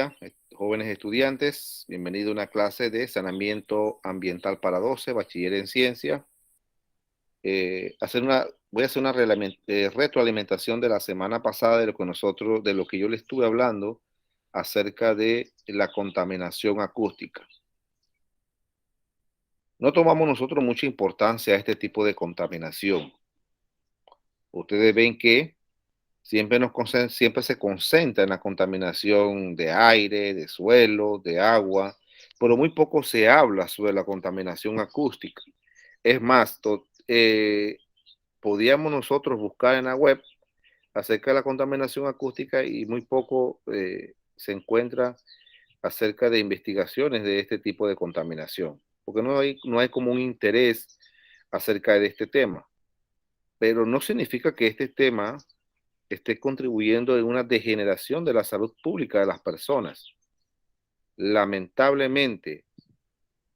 Hola, jóvenes estudiantes, bienvenido a una clase de saneamiento ambiental para 12, bachiller en ciencia. Voy a hacer una retroalimentación de la semana pasada de lo que yo le estuve hablando acerca de la contaminación acústica. No tomamos nosotros mucha importancia a este tipo de contaminación. Ustedes ven que siempre se concentra en la contaminación de aire, de suelo, de agua, pero muy poco se habla sobre la contaminación acústica. Es más, podíamos nosotros buscar en la web acerca de la contaminación acústica y muy poco se encuentra acerca de investigaciones de este tipo de contaminación, porque no hay como un interés acerca de este tema, pero no significa que este tema esté contribuyendo en una degeneración de la salud pública de las personas. Lamentablemente,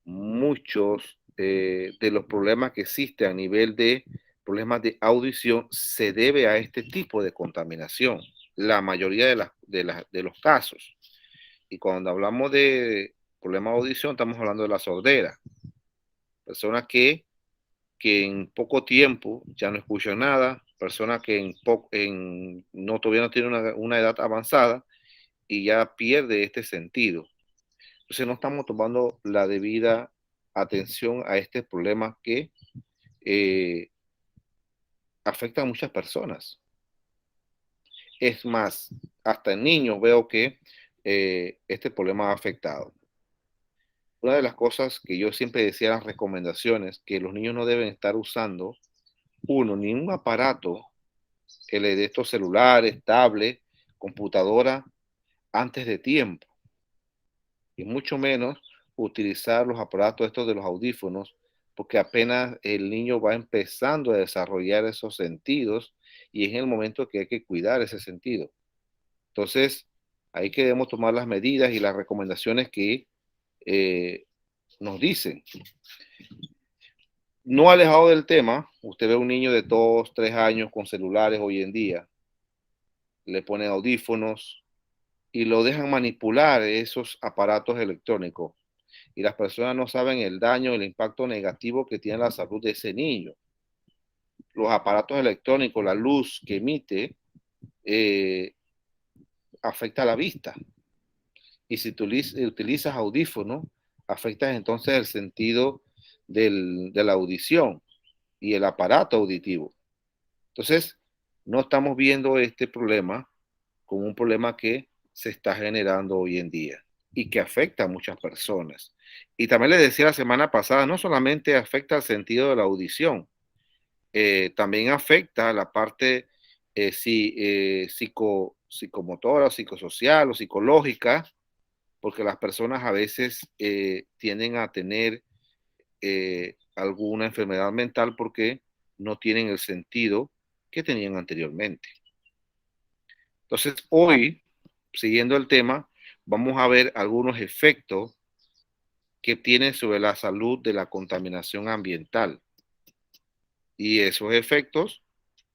muchos de los problemas que existen a nivel de problemas de audición se debe a este tipo de contaminación, la mayoría de los casos. Y cuando hablamos de problemas de audición, estamos hablando de la sordera. Personas que en poco tiempo ya no escuchan nada, personas que todavía no tienen una edad avanzada y ya pierde este sentido. Entonces no estamos tomando la debida atención a este problema que eh, afecta a muchas personas. Es más, hasta en niños veo que este problema ha afectado. Una de las cosas que yo siempre decía en las recomendaciones, que los niños no deben estar usando, ni un aparato de estos celulares, tablets, computadora, antes de tiempo. Y mucho menos utilizar los aparatos estos de los audífonos, porque apenas el niño va empezando a desarrollar esos sentidos y es en el momento que hay que cuidar ese sentido. Entonces, ahí que debemos tomar las medidas y las recomendaciones que nos dicen. No alejado del tema, usted ve un niño de 2, 3 años con celulares hoy en día, le ponen audífonos y lo dejan manipular esos aparatos electrónicos. Y las personas no saben el daño, el impacto negativo que tiene la salud de ese niño. Los aparatos electrónicos, la luz que emite, eh, afecta a la vista. Y si tú utilizas audífonos, afectas entonces el sentido de la audición y el aparato auditivo. Entonces, no estamos viendo este problema como un problema que se está generando hoy en día y que afecta a muchas personas. Y también les decía la semana pasada, no solamente afecta el sentido de la audición, también afecta la parte psicomotora, psicosocial o psicológica, porque las personas a veces tienden a tener alguna enfermedad mental porque no tienen el sentido que tenían anteriormente. Entonces, hoy, siguiendo el tema, vamos a ver algunos efectos que tiene sobre la salud de la contaminación ambiental y esos efectos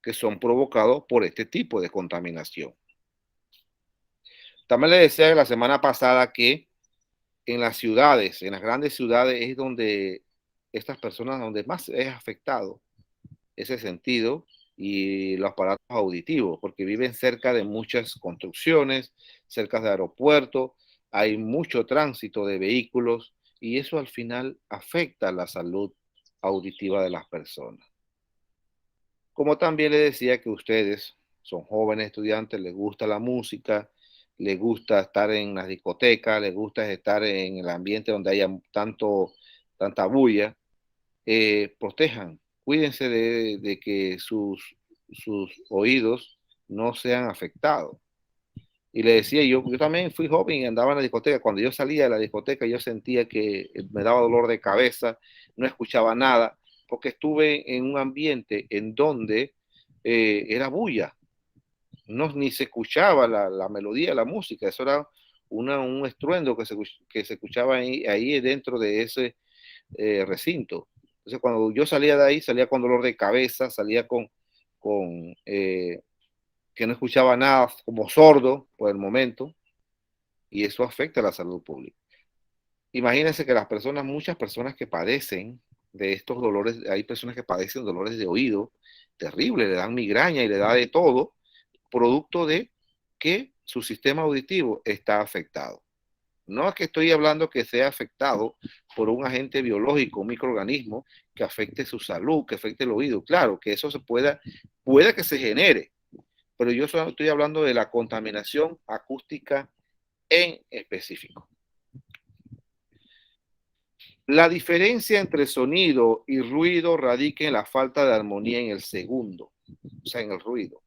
que son provocados por este tipo de contaminación. También le decía la semana pasada que en las ciudades, en las grandes ciudades, es donde estas personas, donde más es afectado ese sentido y los aparatos auditivos, porque viven cerca de muchas construcciones, cerca de aeropuertos, hay mucho tránsito de vehículos y eso al final afecta la salud auditiva de las personas. Como también le decía que ustedes son jóvenes estudiantes, les gusta la música, les gusta estar en las discotecas, les gusta estar en el ambiente donde haya tanta bulla, protejan, cuídense de que sus oídos no sean afectados. Y le decía, yo también fui joven y andaba en la discoteca. Cuando yo salía de la discoteca, yo sentía que me daba dolor de cabeza, no escuchaba nada, porque estuve en un ambiente en donde era bulla, ni se escuchaba la melodía de la música, eso era un estruendo que se escuchaba ahí dentro de ese recinto. Entonces, cuando yo salía de ahí, salía con dolor de cabeza, salía con que no escuchaba nada, como sordo por el momento. y eso afecta a la salud pública. Imagínense que muchas personas que padecen de estos dolores, hay personas que padecen dolores de oído terribles, le dan migraña y le da de todo, producto de que su sistema auditivo está afectado. No es que estoy hablando que sea afectado por un agente biológico, un microorganismo que afecte su salud, que afecte el oído. Claro, que eso puede que se genere, pero yo solo estoy hablando de la contaminación acústica en específico. La diferencia entre sonido y ruido radica en la falta de armonía en el segundo, o sea, en el ruido.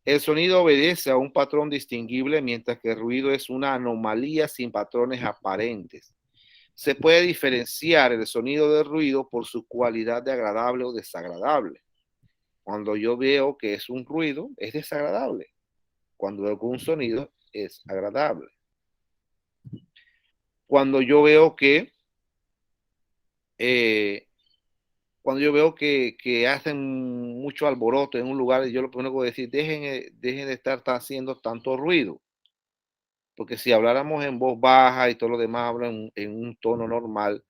El sonido obedece a un patrón distinguible, mientras que el ruido es una anomalía sin patrones aparentes. Se puede diferenciar el sonido del ruido por su cualidad de agradable o desagradable. Cuando yo veo que es un ruido, es desagradable. Cuando veo que un sonido es agradable. Cuando yo veo que cuando yo veo que hacen mucho alboroto en un lugar, yo lo primero que voy a decir, dejen de estar haciendo tanto ruido. Porque si habláramos en voz baja y todo lo demás hablan en un tono normal,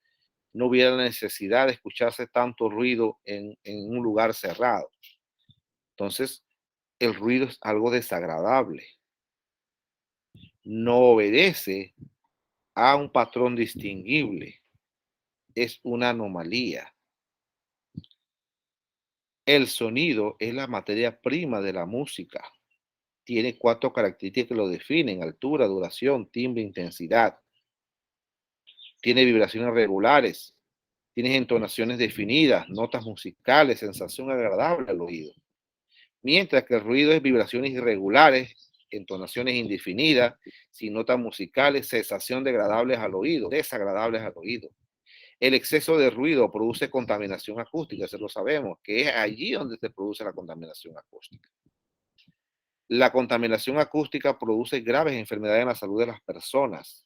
no hubiera la necesidad de escucharse tanto ruido en un lugar cerrado. Entonces, el ruido es algo desagradable. No obedece a un patrón distinguible. Es una anomalía. El sonido es la materia prima de la música. Tiene 4 características que lo definen: altura, duración, timbre, intensidad. Tiene vibraciones regulares, tiene entonaciones definidas, notas musicales, sensación agradable al oído. Mientras que el ruido es vibraciones irregulares, entonaciones indefinidas, sin notas musicales, sensación desagradables al oído. El exceso de ruido produce contaminación acústica, eso lo sabemos, que es allí donde se produce la contaminación acústica. La contaminación acústica produce graves enfermedades en la salud de las personas.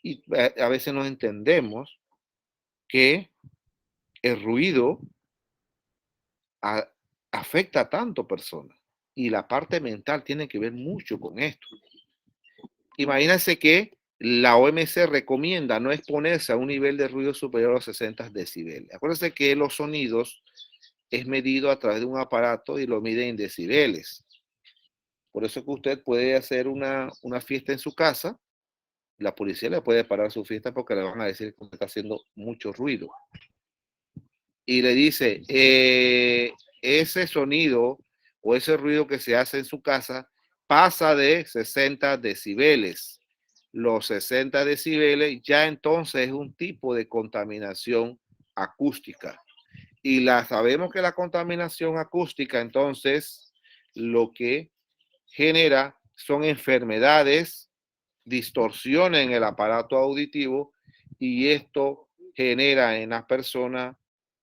Y a veces no entendemos que el ruido afecta tanto a personas. Y la parte mental tiene que ver mucho con esto. Imagínense que la OMS recomienda no exponerse a un nivel de ruido superior a los 60 decibeles. Acuérdense que los sonidos es medido a través de un aparato y lo mide en decibeles. Por eso que usted puede hacer una fiesta en su casa, la policía le puede parar su fiesta porque le van a decir que está haciendo mucho ruido. Y le dice, ese sonido o ese ruido que se hace en su casa pasa de 60 decibeles. Los 60 decibeles ya entonces es un tipo de contaminación acústica. Y sabemos que la contaminación acústica entonces lo que genera son enfermedades, distorsiones en el aparato auditivo, y esto genera en las personas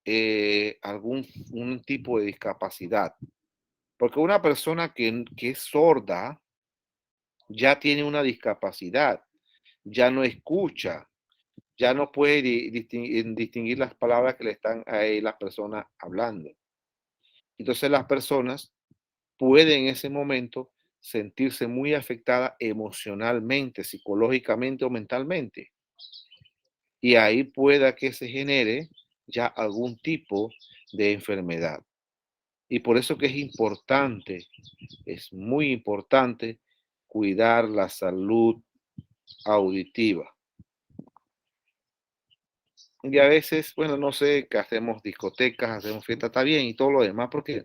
un tipo de discapacidad. Porque una persona que es sorda ya tiene una discapacidad, ya no escucha, ya no puede distinguir las palabras que le están a las personas hablando. Entonces las personas pueden en ese momento sentirse muy afectadas emocionalmente, psicológicamente o mentalmente. Y ahí pueda que se genere ya algún tipo de enfermedad. Y por eso que es muy importante cuidar la salud auditiva. Y a veces, bueno, no sé, que hacemos discotecas, hacemos fiestas, está bien y todo lo demás, porque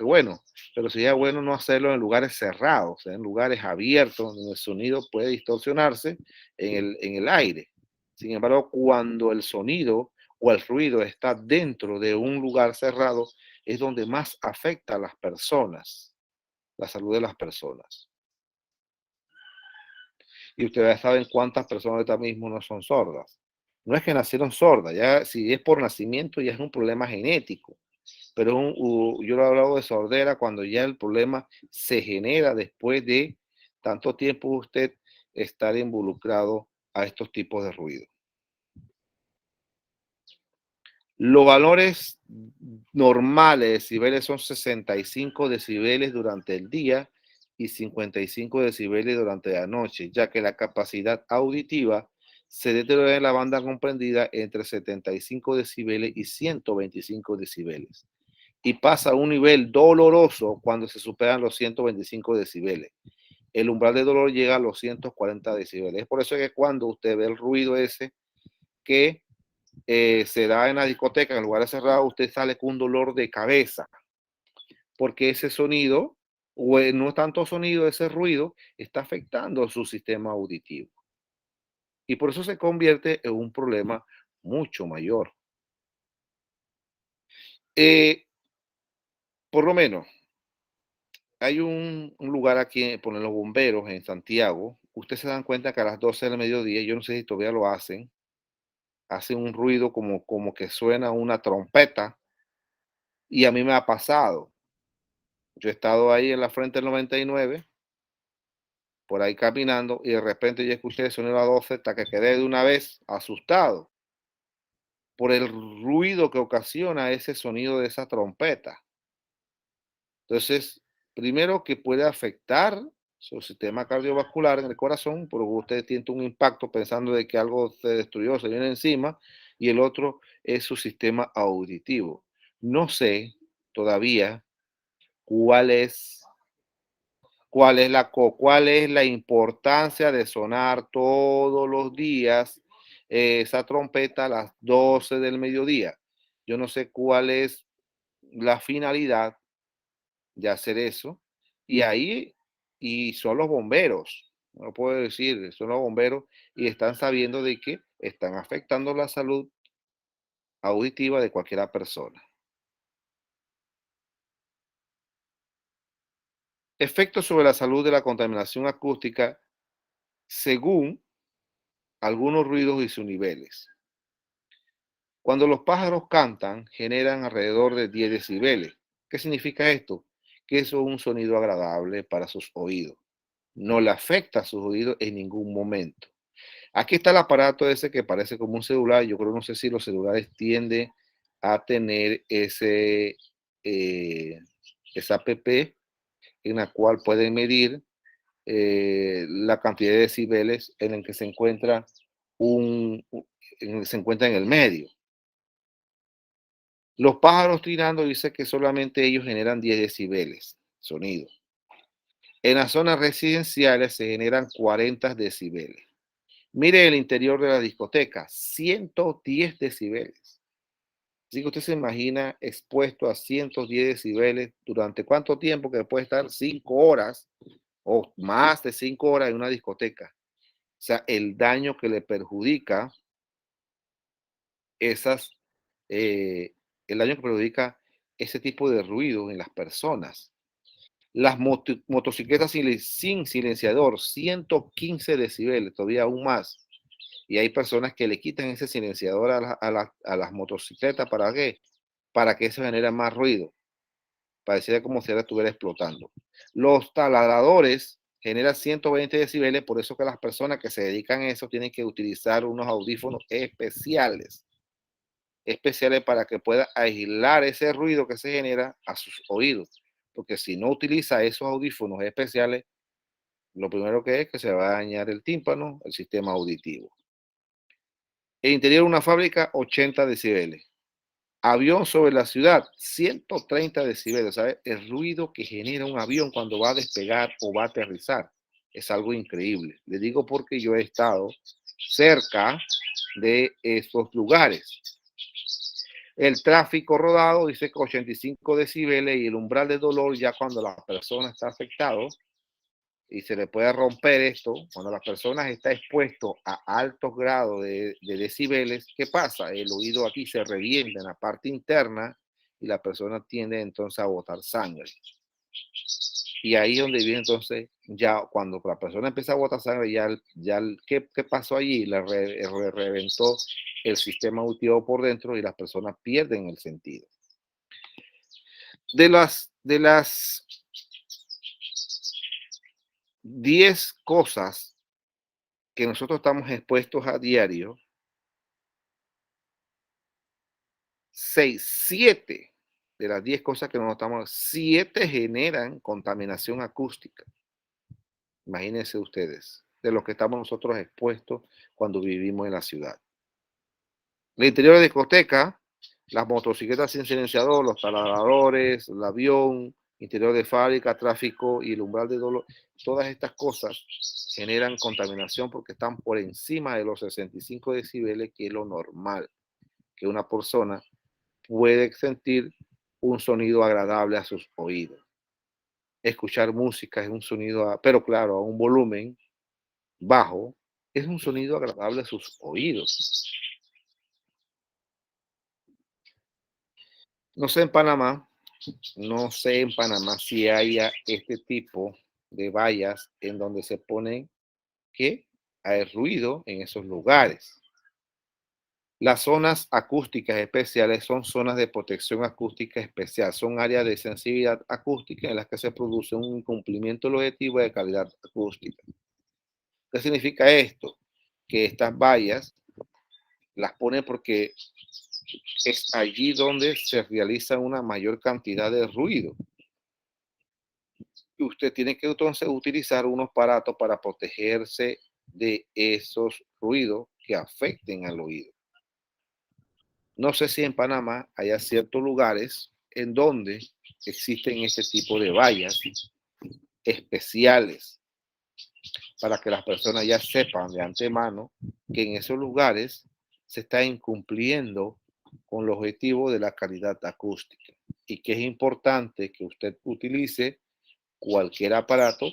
bueno, pero sería bueno no hacerlo en lugares cerrados, en lugares abiertos, donde el sonido puede distorsionarse en el aire. Sin embargo, cuando el sonido o el ruido está dentro de un lugar cerrado, es donde más afecta a las personas, la salud de las personas. Y ustedes saben cuántas personas ahorita mismo no son sordas. No es que nacieron sordas, ya si es por nacimiento ya es un problema genético. Pero yo lo he hablado de sordera cuando ya el problema se genera después de tanto tiempo usted estar involucrado a estos tipos de ruido. Los valores normales de decibeles son 65 decibeles durante el día y 55 decibeles durante la noche, ya que la capacidad auditiva se deteriora en la banda comprendida entre 75 decibeles y 125 decibeles y pasa a un nivel doloroso cuando se superan los 125 decibeles. El umbral de dolor llega a los 140 decibeles. Es por eso que cuando usted ve el ruido ese que se da en la discoteca, en lugares cerrados, usted sale con un dolor de cabeza, porque ese sonido, o no tanto sonido, ese ruido está afectando su sistema auditivo. Y por eso se convierte en un problema mucho mayor. Eh, por lo menos, hay un lugar aquí, por los bomberos en Santiago. Ustedes se dan cuenta que a las 12 del mediodía, yo no sé si todavía lo hacen un ruido como que suena una trompeta. Y a mí me ha pasado. Yo he estado ahí en la frente del 99, por ahí caminando, y de repente yo escuché el sonido a 12 hasta que quedé de una vez asustado por el ruido que ocasiona ese sonido de esa trompeta. Entonces, primero que puede afectar su sistema cardiovascular en el corazón, porque usted tiene un impacto pensando de que algo se destruyó, se viene encima, y el otro es su sistema auditivo. No sé todavía cuál es, cuál es la importancia de sonar todos los días esa trompeta a las 12 del mediodía. Yo no sé cuál es la finalidad de hacer eso. Y ahí, y son los bomberos, no puedo decir, son los bomberos y están sabiendo de que están afectando la salud auditiva de cualquier persona. Efectos sobre la salud de la contaminación acústica según algunos ruidos y sus niveles. Cuando los pájaros cantan, generan alrededor de 10 decibeles. ¿Qué significa esto? Que eso es un sonido agradable para sus oídos. No le afecta a sus oídos en ningún momento. Aquí está el aparato ese que parece como un celular. Yo creo, no sé si los celulares tienden a tener esa app en la cual pueden medir la cantidad de decibeles en el que se encuentra se encuentra en el medio. Los pájaros trinando dice que solamente ellos generan 10 decibeles sonido. En las zonas residenciales se generan 40 decibeles. Mire el interior de la discoteca, 110 decibeles. Así que usted se imagina expuesto a 110 decibeles durante cuánto tiempo, que puede estar 5 horas o más de 5 horas en una discoteca. O sea, el daño que le perjudica esas, eh, el daño que perjudica ese tipo de ruido en las personas. Las motocicletas sin silenciador, 115 decibeles, todavía aún más. Y hay personas que le quitan ese silenciador a las motocicletas. ¿Para qué? Para que eso genere más ruido. Pareciera como si estuviera explotando. Los taladradores generan 120 decibeles, por eso que las personas que se dedican a eso tienen que utilizar unos audífonos especiales para que pueda aislar ese ruido que se genera a sus oídos. Porque si no utiliza esos audífonos especiales, lo primero que es que se va a dañar el tímpano, el sistema auditivo. El interior de una fábrica, 80 decibeles. Avión sobre la ciudad, 130 decibeles. ¿Sabes? El ruido que genera un avión cuando va a despegar o va a aterrizar es algo increíble. Le digo porque yo he estado cerca de estos lugares. El tráfico rodado dice que 85 decibeles y el umbral de dolor ya cuando la persona está afectada y se le puede romper esto, cuando la persona está expuesto a altos grados de decibeles, ¿qué pasa? El oído aquí se revienta en la parte interna y la persona tiende entonces a botar sangre. Y ahí es donde viene entonces, ya cuando la persona empieza a botar sangre, ¿qué pasó allí? Reventó el sistema auditivo por dentro y las personas pierden el sentido. De las 10 cosas que nosotros estamos expuestos a diario, 7 de las 10 cosas que nosotros estamos, 7 generan contaminación acústica. Imagínense ustedes, de lo que estamos nosotros expuestos cuando vivimos en la ciudad. El interior de discoteca, las motocicletas sin silenciador, los taladradores, el avión, interior de fábrica, tráfico y el umbral de dolor, todas estas cosas generan contaminación porque están por encima de los 65 decibeles, que es lo normal, que una persona puede sentir un sonido agradable a sus oídos. Escuchar música es un sonido, pero claro, a un volumen bajo, es un sonido agradable a sus oídos. No sé en Panamá, no sé en Panamá si haya este tipo de vallas en donde se ponen que hay ruido en esos lugares. Las zonas acústicas especiales son zonas de protección acústica especial, son áreas de sensibilidad acústica en las que se produce un incumplimiento del objetivo de calidad acústica. ¿Qué significa esto? Que estas vallas las ponen porque es allí donde se realiza una mayor cantidad de ruido. Y usted tiene que entonces utilizar unos aparatos para protegerse de esos ruidos que afecten al oído. No sé si en Panamá haya ciertos lugares en donde existen este tipo de vallas especiales para que las personas ya sepan de antemano que en esos lugares se está incumpliendo con el objetivo de la calidad acústica y que es importante que usted utilice cualquier aparato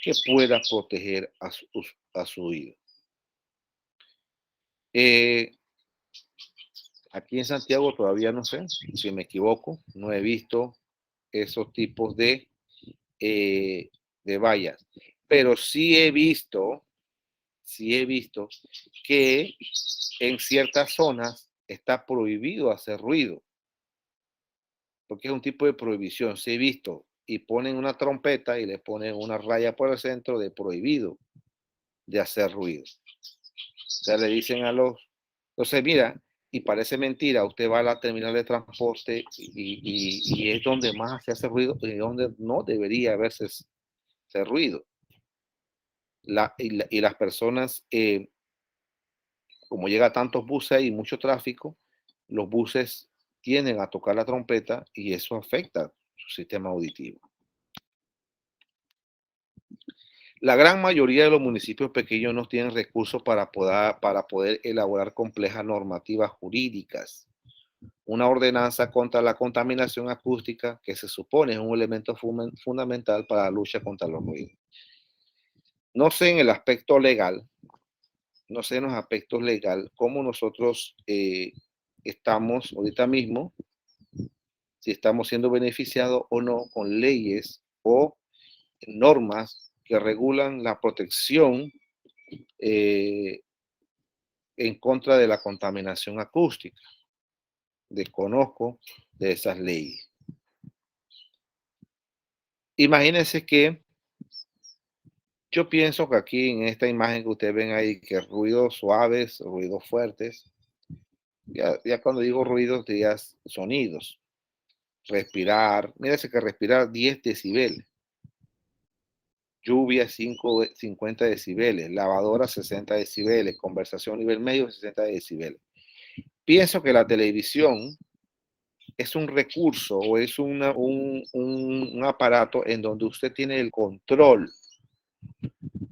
que pueda proteger a su oído. Eh, Aquí en Santiago todavía no sé, si me equivoco, no he visto esos tipos eh, de vallas, pero sí he visto que en ciertas zonas está prohibido hacer ruido, porque es un tipo de prohibición, sí he visto, y ponen una trompeta y le ponen una raya por el centro de prohibido de hacer ruido. O sea, le dicen a los... Entonces, mira, y parece mentira, usted va a la terminal de transporte y es donde más se hace ruido y donde no debería haberse ese ruido. Y las personas, como llega tantos buses y mucho tráfico, los buses tienden a tocar la trompeta y eso afecta su sistema auditivo. La gran mayoría de los municipios pequeños no tienen recursos para poder elaborar complejas normativas jurídicas. Una ordenanza contra la contaminación acústica, que se supone es un elemento fundamental para la lucha contra los ruidos. No sé en el aspecto legal, no sé en los aspectos legal cómo nosotros estamos ahorita mismo, si estamos siendo beneficiados o no con leyes o normas que regulan la protección eh, en contra de la contaminación acústica. Desconozco de esas leyes. Imagínense que yo pienso que aquí en esta imagen que ustedes ven ahí, que ruidos suaves, ruidos fuertes, ya cuando digo ruidos, diría sonidos. Respirar, mírese que respirar 10 decibeles, lluvia 50 decibeles, lavadora 60 decibeles, conversación nivel medio 60 decibeles. Pienso que la televisión es un recurso o es un aparato en donde usted tiene el control.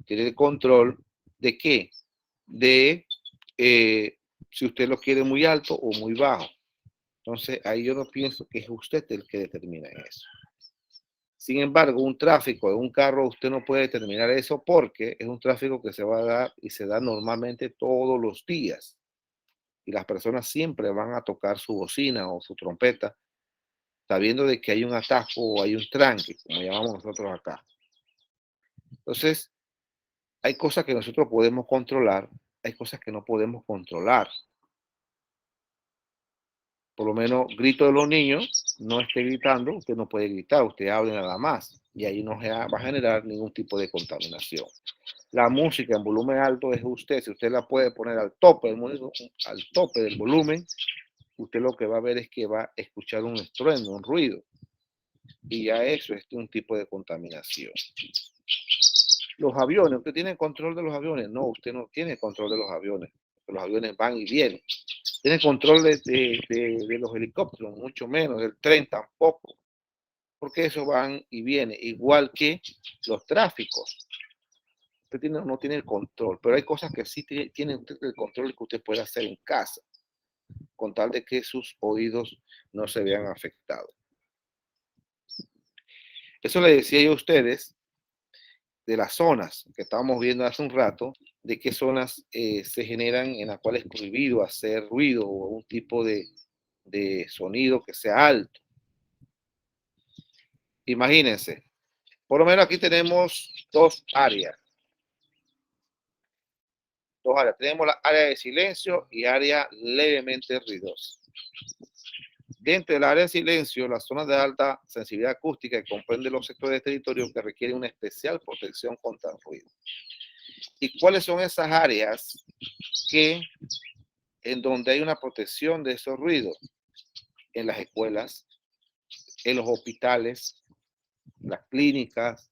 ¿Tiene el control de qué? De si usted lo quiere muy alto o muy bajo. Entonces, ahí yo no pienso que es usted el que determina eso. Sin embargo, un tráfico de un carro, usted no puede determinar eso porque es un tráfico que se va a dar y se da normalmente todos los días. Y las personas siempre van a tocar su bocina o su trompeta, sabiendo de que hay un atasco o hay un tranque, como llamamos nosotros acá. Entonces, hay cosas que nosotros podemos controlar, hay cosas que no podemos controlar. Por lo menos grito de los niños, no esté gritando, usted no puede gritar, usted hable nada más. Y ahí no va a generar ningún tipo de contaminación. La música en volumen alto es usted, si usted la puede poner al tope del volumen, usted lo que va a ver es que va a escuchar un estruendo, un ruido. Y ya eso es un tipo de contaminación. Los aviones, ¿usted tiene control de los aviones? No, usted no tiene control de los aviones. Los aviones van y vienen. Tiene control de los helicópteros, mucho menos, del tren tampoco, porque eso van y vienen, igual que los tráficos. Usted no tiene el control, pero hay cosas que sí tiene usted el control que usted puede hacer en casa, con tal de que sus oídos no se vean afectados. Eso le decía yo a ustedes de las zonas que estábamos viendo hace un rato, de qué zonas se generan en las cuales es prohibido hacer ruido o un tipo de sonido que sea alto. Imagínense, por lo menos aquí tenemos dos áreas. Tenemos la área de silencio y área levemente ruidosa. Dentro del área de silencio, la zona de alta sensibilidad acústica que comprende los sectores de territorio que requieren una especial protección contra el ruido. ¿Y cuáles son esas áreas en donde hay una protección de esos ruidos? En las escuelas, en los hospitales, las clínicas,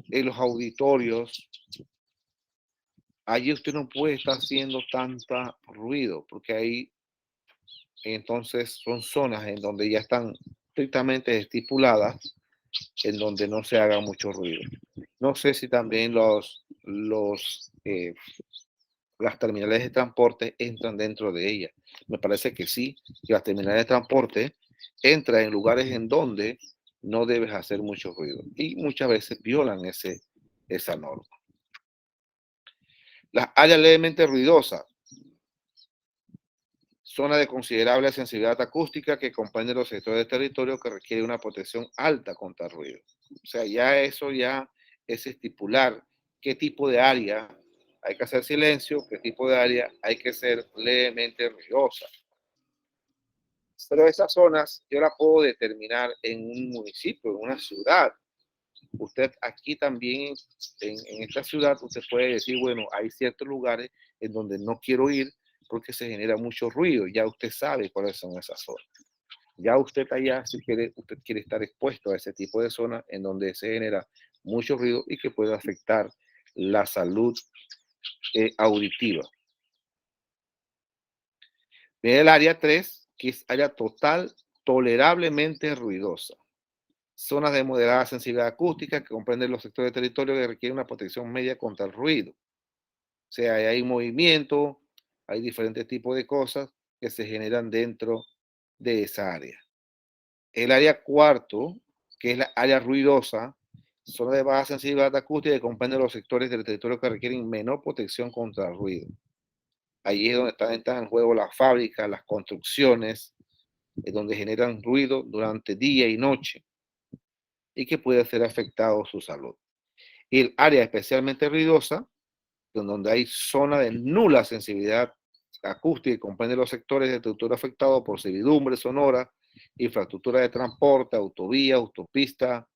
en los auditorios. Allí usted no puede estar haciendo tanta ruido, porque ahí entonces son zonas en donde ya están estrictamente estipuladas, en donde no se haga mucho ruido. No sé si también las terminales de transporte entran dentro de ella. Me parece que sí, que las terminales de transporte entran en lugares en donde no debes hacer mucho ruido y muchas veces violan esa norma. Las áreas levemente ruidosas, zona de considerable sensibilidad acústica que comprende los sectores de territorio que requiere una protección alta contra el ruido. O sea, eso ya es estipular qué tipo de área hay que hacer silencio, qué tipo de área hay que ser levemente ruidosa. Pero esas zonas yo las puedo determinar en un municipio, en una ciudad. Usted aquí también, en esta ciudad, usted puede decir, bueno, hay ciertos lugares en donde no quiero ir porque se genera mucho ruido. Ya usted sabe cuáles son esas zonas. Ya usted allá, si quiere, usted quiere estar expuesto a ese tipo de zonas en donde se genera mucho ruido y que puede afectar la salud auditiva. Viene el área 3, que es área total tolerablemente ruidosa. Zonas de moderada sensibilidad acústica que comprenden los sectores de territorio que requieren una protección media contra el ruido. O sea, hay movimiento, hay diferentes tipos de cosas que se generan dentro de esa área. El área cuarto, que es la área ruidosa, zona de baja sensibilidad acústica que comprende los sectores del territorio que requieren menor protección contra el ruido. Allí es donde entran en juego las fábricas, las construcciones, donde generan ruido durante día y noche y que puede ser afectado su salud. Y el área especialmente ruidosa, donde hay zona de nula sensibilidad acústica y comprende los sectores de territorio afectado por servidumbre sonora, infraestructura de transporte, autovía, autopista,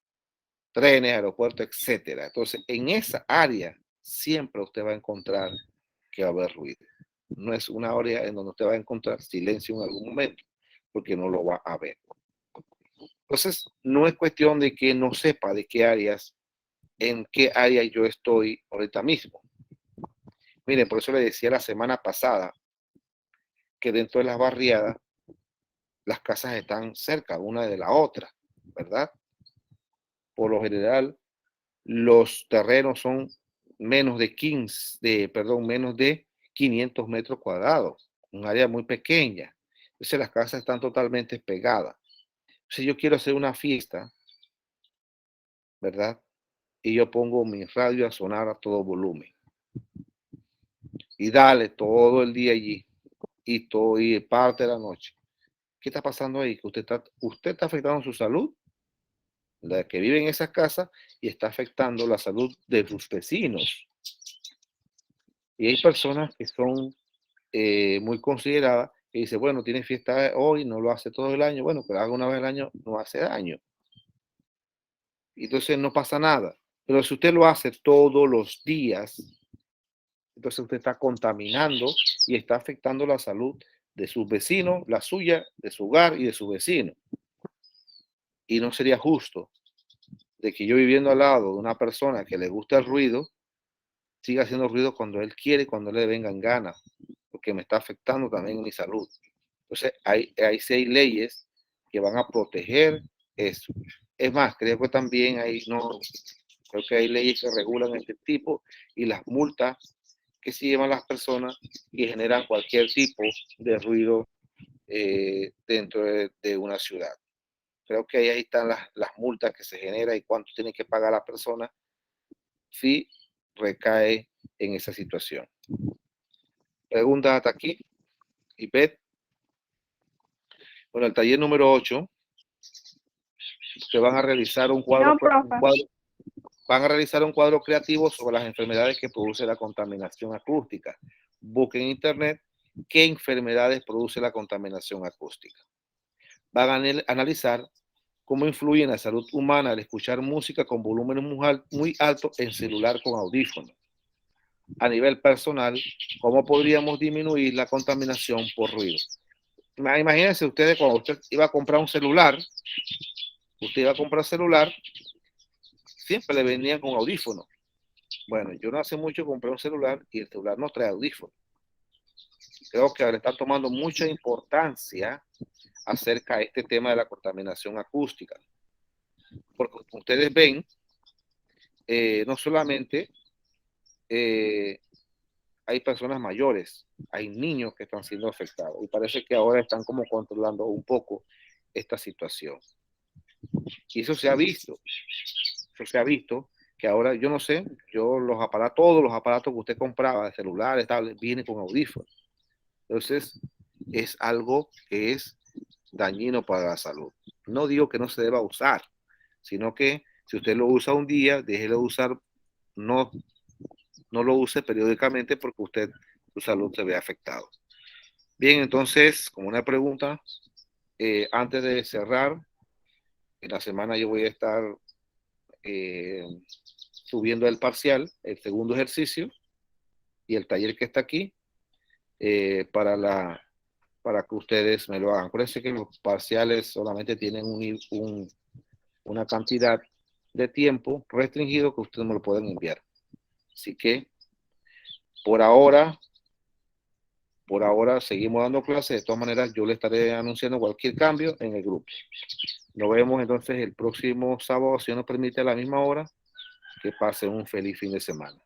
trenes, aeropuertos, etcétera. Entonces, en esa área siempre usted va a encontrar que va a haber ruido. No es una área en donde usted va a encontrar silencio en algún momento, porque no lo va a ver. Entonces, no es cuestión de que no sepa de qué áreas, en qué área yo estoy ahorita mismo. Miren, por eso le decía la semana pasada que dentro de las barriadas las casas están cerca una de la otra, ¿verdad? Por lo general, los terrenos son menos de 500 metros cuadrados, un área muy pequeña. Entonces las casas están totalmente pegadas. Si yo quiero hacer una fiesta, ¿verdad? Y yo pongo mi radio a sonar a todo volumen. Y dale todo el día allí. Y parte de la noche. ¿Qué está pasando ahí? Que usted está afectando su salud, la que vive en esas casas, y está afectando la salud de sus vecinos. Y hay personas que son muy consideradas que dicen, bueno, tiene fiesta hoy, no lo hace todo el año. Bueno, pero haga una vez al año, no hace daño. Y entonces no pasa nada. Pero si usted lo hace todos los días, entonces usted está contaminando y está afectando la salud de sus vecinos, la suya, de su hogar y de su vecino. Y no sería justo de que yo viviendo al lado de una persona que le gusta el ruido, siga haciendo ruido cuando él quiere, cuando le vengan ganas, porque me está afectando también mi salud. Entonces, sí hay leyes que van a proteger eso. Es más, creo que también creo que hay leyes que regulan este tipo y las multas que se llevan las personas y generan cualquier tipo de ruido dentro de una ciudad. Creo que ahí están las multas que se generan y cuánto tiene que pagar la persona si recae en esa situación. Pregunta hasta aquí. Y Beth. Bueno, el taller número 8, se van a realizar No, profe. van a realizar un cuadro creativo sobre las enfermedades que produce la contaminación acústica. Busquen en internet qué enfermedades produce la contaminación acústica. Van a analizar cómo influye en la salud humana al escuchar música con volúmenes muy altos en celular con audífonos. A nivel personal, cómo podríamos disminuir la contaminación por ruido. Imagínense ustedes cuando usted iba a comprar un celular, siempre le venían con audífonos. Bueno, yo no hace mucho compré un celular y el celular no trae audífonos. Creo que ahora está tomando mucha importancia acerca de este tema de la contaminación acústica. Porque ustedes ven, no solamente hay personas mayores, hay niños que están siendo afectados y parece que ahora están como controlando un poco esta situación. Y eso se ha visto que ahora, yo no sé, todos los aparatos que usted compraba, celulares, tablets, vienen con audífonos. Entonces, es algo que es dañino para la salud. No digo que no se deba usar, sino que si usted lo usa un día, déjelo usar, no lo use periódicamente porque su salud se ve afectado. Bien, entonces, como una pregunta, antes de cerrar, en la semana yo voy a estar subiendo el parcial, el segundo ejercicio y el taller que está aquí para que ustedes me lo hagan. Acuérdense que los parciales solamente tienen una cantidad de tiempo restringido que ustedes me lo pueden enviar. Así que por ahora seguimos dando clases. De todas maneras, yo le estaré anunciando cualquier cambio en el grupo. Nos vemos entonces el próximo sábado, si nos permite, a la misma hora. Que pasen un feliz fin de semana.